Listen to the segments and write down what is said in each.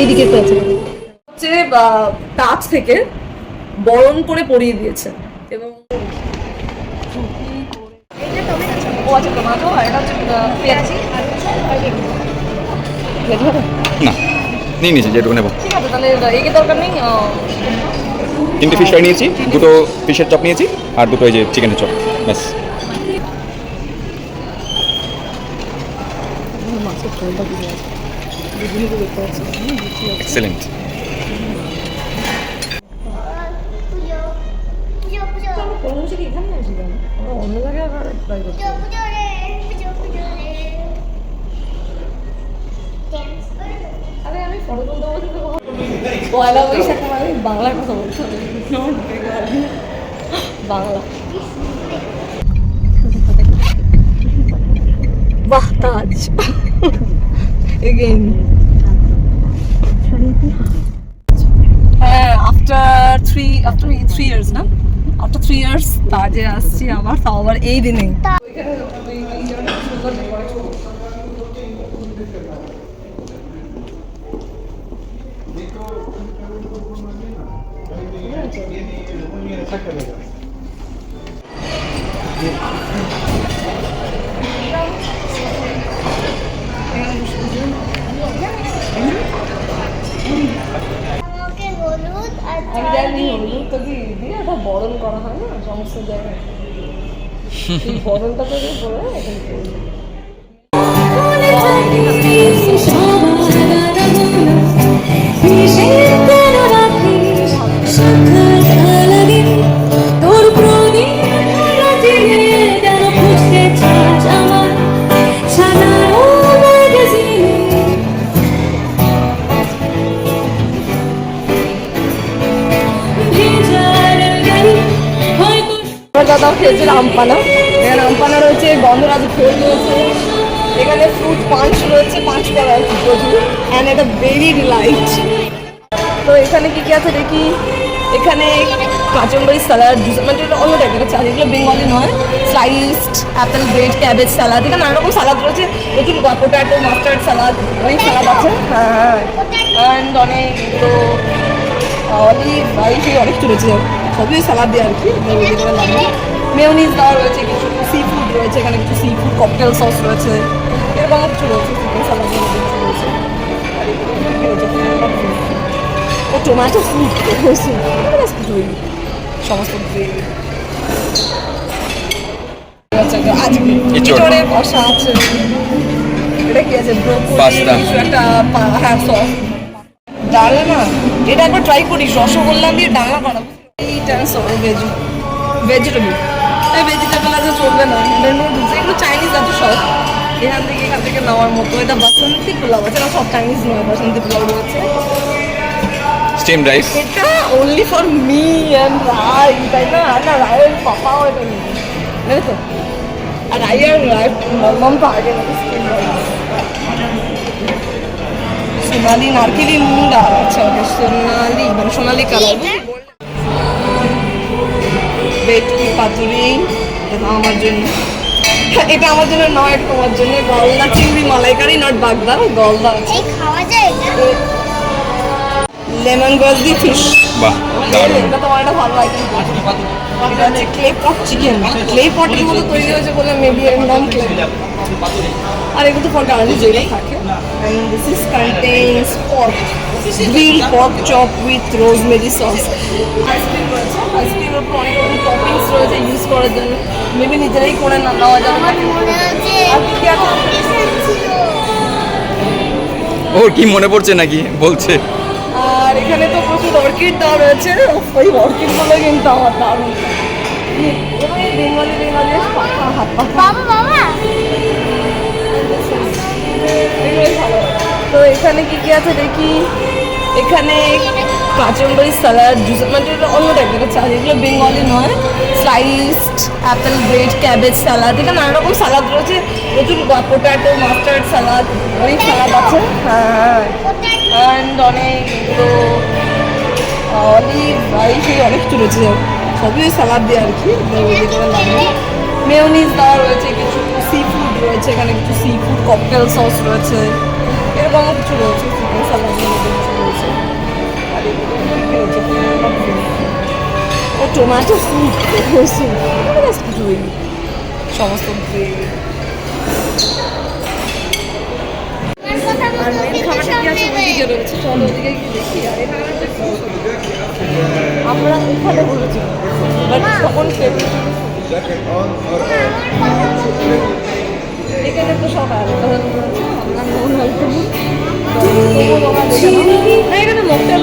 এইদিকে হচ্ছে টাচ থেকে বরণ করে পরিয়ে দিয়েছে এবং না নিয়ে নিয়েছি যেটুকু নেবো। ঠিক আছে তাহলে এগে দরকার নেই। তিনটে ফিশ ফ্রাই নিয়েছি, দুটো ফিশের চপ নিয়েছি আর দুটো এই যে চিকেনের চপ, ব্যাস। এক্সেলেন্ট। অন্য জায়গায় আরে আমি ফটো তুলতে বলছি তো পয়লা বৈশাখে মানে বাংলার কথা বলতে হবে, বাংলা। বাহ তাজ এগেইন। হ্যাঁ আফটার 3 ইয়ার্স না, আফটার 3 ইয়ার্স তাজে আসছি আবার, তাও আবার এই দিনে। আমি জানি হলুদ তো কি দিয়ে ওটা বরণ করা হয় না সমস্ত জায়গায়, এই বরণটা তো বলে দাদাও খেয়েছে আমপানা। এখানে আমপানা রয়েছে, গন্ধরাজ ফল রয়েছে, এখানে ফ্রুট পাঞ্চ রয়েছে, 5 টাকা প্রচুর, অ্যান্ড এটা ভেরি ডিলাইট। তো এখানে কি কি আছে দেখি, এখানে কাঁচম্বরি স্যালাড, মানে এটা অন্য টাইপের চাল, এগুলো বেঙ্গলি নয়। Sliced Apple bread, cabbage salad, এখানে নানা রকম স্যালাড রয়েছে, প্রচুর পোটাটো মাস্টার্ড স্যালাড, অনেক স্যালাড আছে। হ্যাঁ অ্যান্ড অনেক এগুলো অলিভ রাইস অনেক কিছু রয়েছে, সবই স্যালাড দিয়ে আর কি লাগে। মেয়োনিজ দেওয়া রয়েছে, কিছু সি ফুড রয়েছে, এখানে কিছু সি ফুড ককটেল সস রয়েছে, এরকম অনেক কিছু রয়েছে, চিকেন স্যালাড রয়েছে, ও টোম্যাটো স্যুপ রয়েছে, সমস্ত আজকে বসা আছে। এটা কি আছে ব্রোকলি একটা, হ্যাঁ সস ডালনা, এটা একবার ট্রাই করিস, রসগোল্লা দিয়ে ডালনা বানাবো। এইটা ভেজিটেবল, ভেজিটেবল আছে চলবে না, নুডলস এগুলো চাইনিজ আছে সব, এখান থেকে নেওয়ার মতো। এটা বাসন্তী পোলাও আছে না, সব চাইনিজ নয়, বাসন্তী পোলাও রয়েছে। স্টিম রাইস, এটা অনলি ফর মি অ্যান্ড রাই, তাই না? না রায়ের পাপাও এটা নেই, জানি তো, আর রায়ের মাম তো আগে নাকি স্টিম রাইস। সোনালি নারকেলি মুন্ডা, আচ্ছা সোনালি মানে সোনালি কালার। বেটকি পাতুরি, এটা আমার জন্য, এটা আমার জন্য নয়, এটা তোমার জন্য। গলদা চিংড়ি মালাইকারি, নট বাগদা, গলদা আছে। লেমন গ্রাস দি ফিশ, বাহ দারুণ। এটা তোমার একটা ভালো আইটেম। এটা হচ্ছে ক্লে পট চিকেন, ক্লে পটের মতো তৈরি হয়েছে বলে মেবি এর নাম ক্লে। আর এগুলো তো ফর গার্লিক যেটা থাকে। And this is contains pork, grilled pork chop with rosemary sauce. Ice cream রয়েছে, আইসক্রিমের উপর অনেক রকম টপিংস রয়েছে ইউজ করার জন্য, মেবি নিজেরাই করে নেওয়া যাবে। আর কি আছে? ওর কি মনে পড়ছে নাকি বলছে। আর এখানে তো প্রচুর অর্কিড দেওয়া রয়েছে, ওই অর্কিডগুলো কিন্তু আমার দারুণ। বেঙ্গলি হাত পা তো এখানে কি কি আছে দেখি, এখানে কাঁচম্বরি স্যালাড, মানে এটা অন্য টাইপের চাল, এগুলো বেঙ্গলি নয়। Sliced Apple bread, cabbage salad, এখানে নানা রকম স্যালাড রয়েছে, প্রচুর পোটাটো মাস্টার্ড স্যালাড, অনেক স্যালাড আছে। হ্যাঁ অ্যান্ড অনেক এগুলো অলিভ রাইস অনেক কিছু রয়েছে, সবই স্যালাড দিয়ে আর কি। মেয়োনিজ দেওয়া রয়েছে, কিছু সি ফুড রয়েছে, রয়েছে, এখানে কিছু সি ফুড ককটেল সস রয়েছে, এরকমও কিছু রয়েছে, চিকেন সালাদ কিছু রয়েছে। আর এদিকে কি রয়েছে? ও টোম্যাটো স্যুপ কিছু সমস্ত গ্রেভি। আর মেন খাবারটা কি আছে ওইদিকে রয়েছে, চলো ওদিকে গিয়ে দেখি। আর এখানে একটা আমরা এখানে বলেছি বাট তখন এখানে তো সব আলাদা রয়েছে, আমরা নোন অ্যালকোহল এখানে মকটেল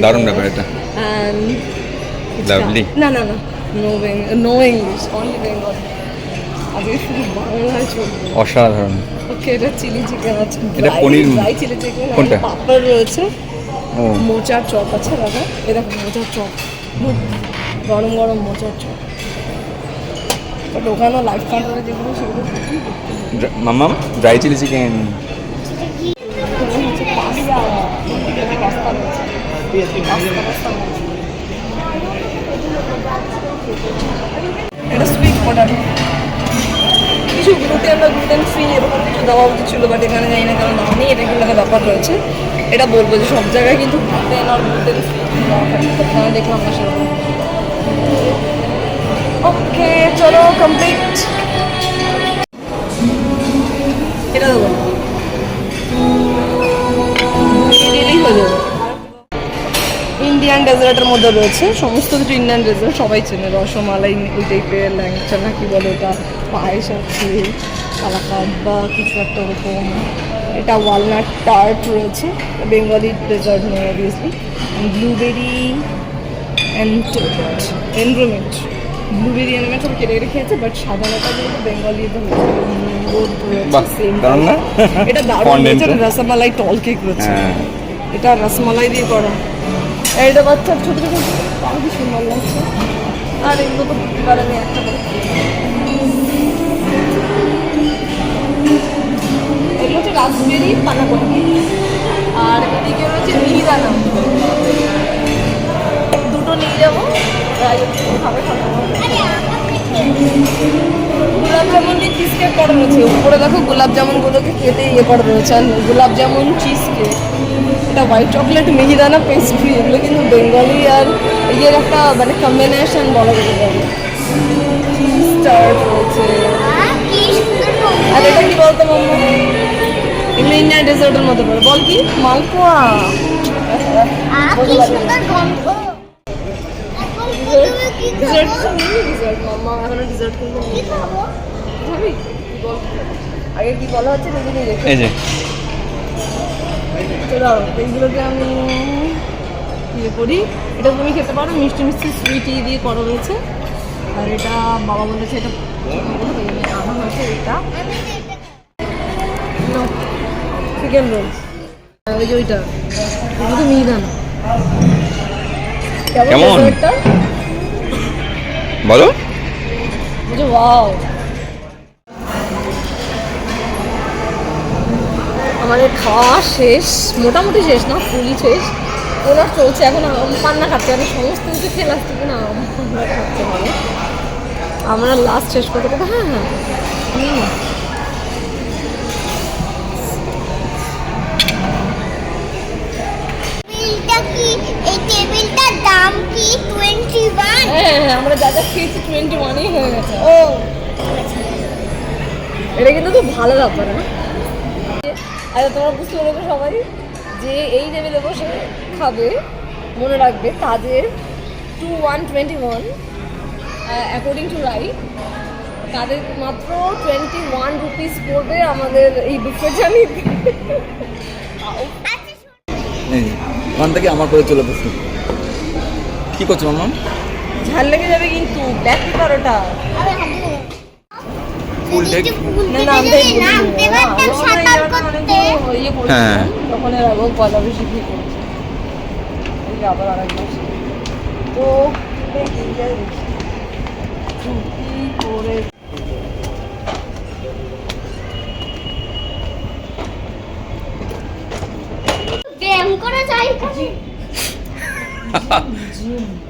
দারুণ ব্যাপার এটা। Lovely. না না না, নো ইংলিশ, অনলি বেঙ্গল। আজকে শুধু বাংলায় চলবে। অসাধারণ। ওকে, এটা চিলি চিকেন আছে, এটা পনির ড্রাই চিলি চিকেন, কোনটা? পাপড় রয়েছে, ও মোচার চপ আছে দাদা, এরকম মোচার চপ, গরম গরম মোচার চপ। বাট ওখানে লাইফ কাউন্টারে যেগুলো সেগুলো মাম্মাম ড্রাই চিলি চিকেন। হচ্ছে পাস্তা, পাস্তা রয়েছে, এটা সুইট পটেটো, কিছু গ্লুটেন বা গ্লুটেন ফ্রি এরকম কিছু দেওয়া উচিত ছিল, বাট এখানে জানি না কারণ দাম নেই, এটা কিন্তু একটা ব্যাপার রয়েছে। এটা বলবো যে সব জায়গায় কিন্তু গ্লুটেন আর গ্লুটেন ফ্রি দেওয়া থাকে, ওখানে দেখলাম না সেরকম। ওকে চলো কমপ্লিট, এটা দেবো দিলেই হয়ে যাবে। ইন্ডিয়ান ডেজার্টের মধ্যে রয়েছে সমস্ত কিছু, ইন্ডিয়ান ডেজার্ট সবাই চেনে, রসমালাই ওই টাইপের, ল্যাংচা না কি বলে ওটা, পায়েস আছে, কালাকাঁদ বা কিছু একটা ওরকম। এটা ওয়ালনাট টার্ট রয়েছে, বেঙ্গলি ডেজার্ট নেই অবভিয়াসলি। ব্লুবেরি অ্যান্ড এনরোমেন্ট, ব্লুবেরি এনরোমেন্ট সব কেটে কেটে খেয়েছে, বাট সাধারণত যেহেতু বেঙ্গলি সেম। এটা দারুণ রয়েছে, রসমালাই টল কেক রয়েছে, এটা রসমালাই দিয়ে করা। এটা বাচ্চার ছোটো ছোটো আরও কি সুন্দর লাগছে। আর এগুলো তো এবার আমি একটা করে এগুলো হচ্ছে রাসবেরি পানাকোটা, আর এদিকে রয়েছে মিহিদানা, দুটো নিয়ে যাবো, খাবে খাবে। গোলাপ জামুন দিয়ে চিজ কেক করা রয়েছে, উপরে দেখো গোলাপ জামুনগুলোকে কেটে ইয়ে করা রয়েছে, আর গোলাপ জামুন চিজ কেক, এটা হোয়াইট চকলেট মিহিদানা পেস্ট্রি, এগুলো কিন্তু বেঙ্গলি আর ইয়ের একটা মানে কম্বিনেশন বলা যেতে পারে। চিজ টার্ট রয়েছে, আর এটা কি বলতো মাম্মা, এগুলো ইন্ডিয়ান ডেজার্টের মধ্যে পড়ে, বল কি মালপোয়া। ডিজার্ট মাম্মা এখনো ডিজার্ট করবো, খাবি বল, আগে কি বলা হচ্ছে নিজে নিজে এই যে চলো এইগুলোকে আমি ইয়ে করি। এটা তুমি খেতে পারো, মিষ্টি মিষ্টি সুইট দিয়ে করা রয়েছে। আর এটা বাবা বলেছে এটা আনা হয়েছে, এটা চিকেন রোল, ওই যে ওইটা এটা তো মিহিদানা। কেমন বলো? ওয়াও, আমাদের খাওয়া শেষ, মোটামুটি শেষ না, ফুলই শেষ। ওনার চলছে এখন আম পান্না খাচ্ছে, আমি সমস্ত কিছু খেয়ে আসছি কিনা আম পান্না খাচ্ছে মানে আমরা লাস্ট শেষ করতে করতে। হ্যাঁ হ্যাঁ হ্যাঁ, আমরা যা যা খেয়েছি 21-ই হয়ে গেছে। ও এটা কিন্তু খুব ভালো ব্যাপার না? আচ্ছা তোমরা বুঝতে পারবে সবাই যে এই টেবিলে বসে খাবে, মনে রাখবে তাদের 21 অ্যাকর্ডিং টু রাইট তাদের মাত্র 21 রুপিস পড়বে আমাদের এই বুফে জানি। ওখান থেকে আমার করে চলে বসে কি করছো মাম্মা? ঝাল লেগে যাবে কিন্তু, ব্ল্যাক পেপার ওটা। পুল ডেক। না নামতে পারতাম সাঁতার করতে ইয়ে করেছিলাম তখন এর আগেও পয়লা বৈশাখী করেছে এই যে আবার আরেকবার তো দেখি কি করে ব্যায়াম করা যায়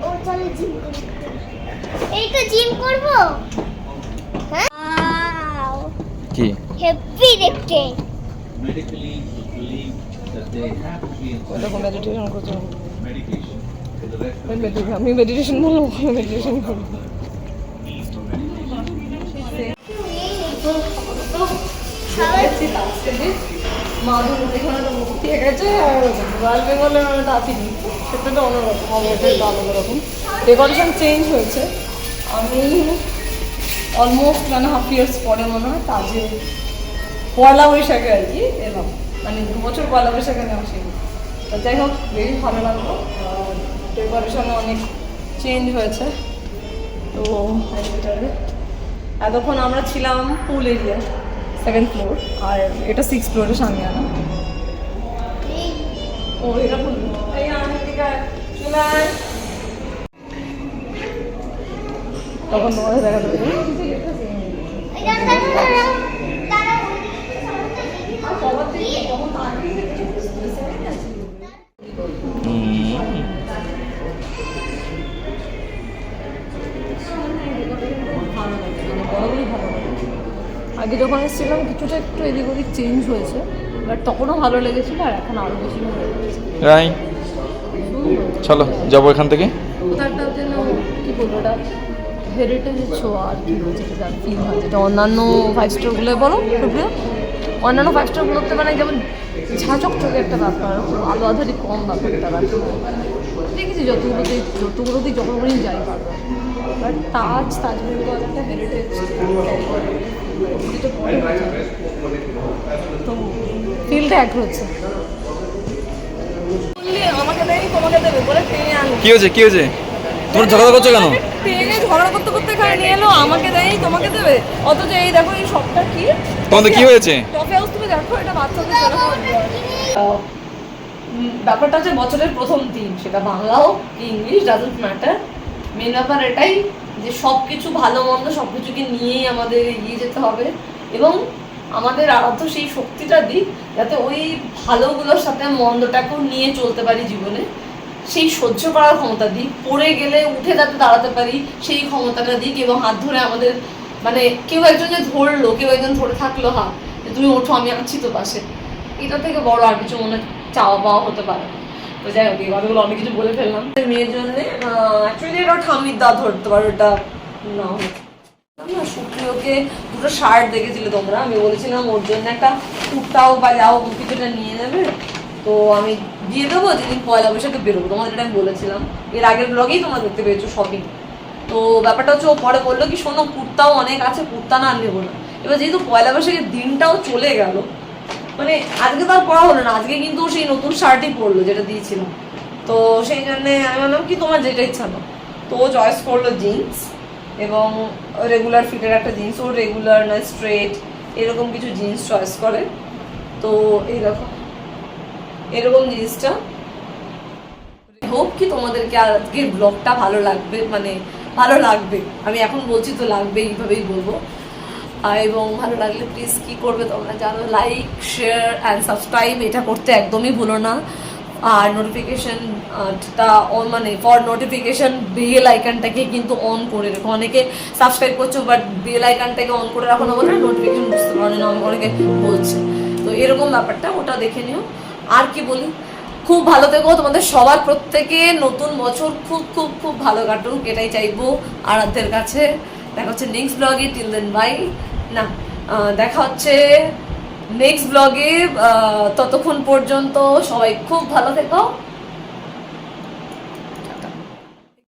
ও চলে জিম এই তো জিম করব হ্যাঁ কি হেভি দেখতে medically believe that they have to be in দেখো মেডিটেশন করতে medication for the rest of আমি মেডিটেশন বলবো মেডিটেশন করবো মাধুর এখানে তো মুক্তি হয়ে গেছে আর রয়্যাল বেঙ্গলের একটা আসিনি সেটা তো অন্যরকম অবশ্যই অন্যরকম ডেকোরেশন চেঞ্জ হয়েছে আমি অলমোস্ট 1.5 ইয়ার্স পরে মনে হয় তাজে পয়লা বৈশাখে আর কি এলাম মানে 2 বছর পয়লা বৈশাখে আমি আসিনি তো যাই হোক বেশ ভালো লাগলো ডেকোরেশনে অনেক চেঞ্জ হয়েছে তো এতক্ষণ আমরা ছিলাম পুল এরিয়া 2nd ফ্লোর আর এটা 6th ফ্লোরের সামনে আনা ও এটা পুল এই আমেরিকা চলে তখন তোমাদের দেখা দেবে আগে যখন এসেছিলাম কিছুটা একটু এদিক ওদিক চেঞ্জ হয়েছে বাট তখনও ভালো লেগেছিল আর এখন আরও বেশি ভালো লেগেছে রাই চলো যাবো এখান থেকে কোথাটা যেন কী বলবো ওটা হেরিটেজের ছোঁয়া আর কি হয়েছে যেটা ফিল হয় যেটা অন্যান্য 5 স্টারগুলোয় বলো অন্যান্য 5 স্টারগুলোতে মানে যেমন ঝাঁচক চোখে একটা ব্যাপার আলো আধারি কম ব্যাপারটা দেখেছি যতগুলোতেই যতগুলোই যাই পারবো বাট তাজ বেঙ্গল একটা হেরিটেজ তো ফিলটা এক হচ্ছে আমাকে দেয় তোমাকে দেবে বলে টেনে আনবে কি হয়েছে তোমরা ঝগড়া করছো কেন টেনে ঝগড়া করতে করতে এখানে নিয়ে এলো আমাকে দেয় তোমাকে দেবে অথচ এই দেখো এই সবটা কি তোমাদের কি হয়েছে টফি হাউস তুমি দেখো এটা বাচ্চাদের জন্য ব্যাপারটা হচ্ছে বছরের প্রথম দিন সেটা বাংলা হোক কি ইংলিশ ডাজন্ট ম্যাটার মেন ব্যাপার এটাই যে সব কিছু ভালো মন্দ সব কিছুকে নিয়েই আমাদের এগিয়ে যেতে হবে এবং আমাদের আরাধ্য সেই শক্তিটা দিক যাতে ওই ভালোগুলোর সাথে মন্দটাকেও নিয়ে চলতে পারি জীবনে সেই সহ্য করার ক্ষমতা দিক পড়ে গেলে উঠে যাতে দাঁড়াতে পারি সেই ক্ষমতাটা দিক এবং হাত ধরে আমাদের মানে কেউ একজন যে ধরলো কেউ একজন ধরে থাকলো হাত যে তুমি ওঠো আমি আছি তো পাশে এটা থেকে বড় আর কিছু মনে চাওয়া পাওয়া হতে পারে তো যাই হোক এই কথাগুলো অনেক কিছু বলে ফেললাম মেয়ের জন্য অ্যাকচুয়ালি এটা ঠামির দা ধরতে পারো এটা না সুপ্রিয়কে দুটো শার্ট দেখেছিলে তোমরা আমি বলেছিলাম ওর জন্য একটা কুর্তাও বা যাও কিছুটা নিয়ে নেবে তো আমি দিয়ে দেবো যেদিন পয়লা বৈশাখে বেরোবো তোমাদের এটা আমি বলেছিলাম এর আগের ব্লগেই তোমরা দেখতে পেয়েছো শপিং তো ব্যাপারটা হচ্ছে ও পরে বললো কি শোনো কুর্তাও অনেক আছে কুর্তা না নেবো না এবার যেহেতু পয়লা বৈশাখের দিনটাও চলে গেল মানে আজকে তো আর পড়া হলো না আজকে কিন্তু সেই নতুন শার্টই পরলো যেটা দিয়েছিলাম তো সেই জন্যে আমি বললাম কি তোমার যেটা ইচ্ছা না তো ও চয়েস করলো জিন্স এবং রেগুলার ফিটের একটা জিন্স ও রেগুলার না স্ট্রেট এরকম কিছু জিন্স চয়েস করে তো এরকম জিনিসটা হোপ কি তোমাদেরকে আজকের ব্লগটা ভালো লাগবে মানে ভালো লাগবে আমি এখন বলছি তো লাগবে এইভাবেই বলবো এবং ভালো লাগলে প্লিজ কি করবে তোমরা জানো লাইক শেয়ার অ্যান্ড সাবস্ক্রাইব এটা করতে একদমই ভুলো না আর নোটিফিকেশনটা অন মানে ফর নোটিফিকেশন বেল আইকনটাকে কিন্তু অন করে রেখো অনেকে সাবস্ক্রাইব করছো বাট বেল আইকনটাকে অন করে রাখো না বলে নোটিফিকেশন বুঝতে পারো না অনেকে বলছে তো এরকম ব্যাপারটা ওটা দেখে নিও আর কি বলি খুব ভালো থেকো তোমাদের সবার প্রত্যেকে নতুন বছর খুব খুব খুব ভালো কাটুক এটাই চাইবো আরাধ্যের কাছে দেখা হচ্ছে নেক্সট ব্লগে টিল দেন বাই না দেখা হচ্ছে নেক্সট ব্লগে ততক্ষণ পর্যন্ত সবাই খুব ভালো থেকো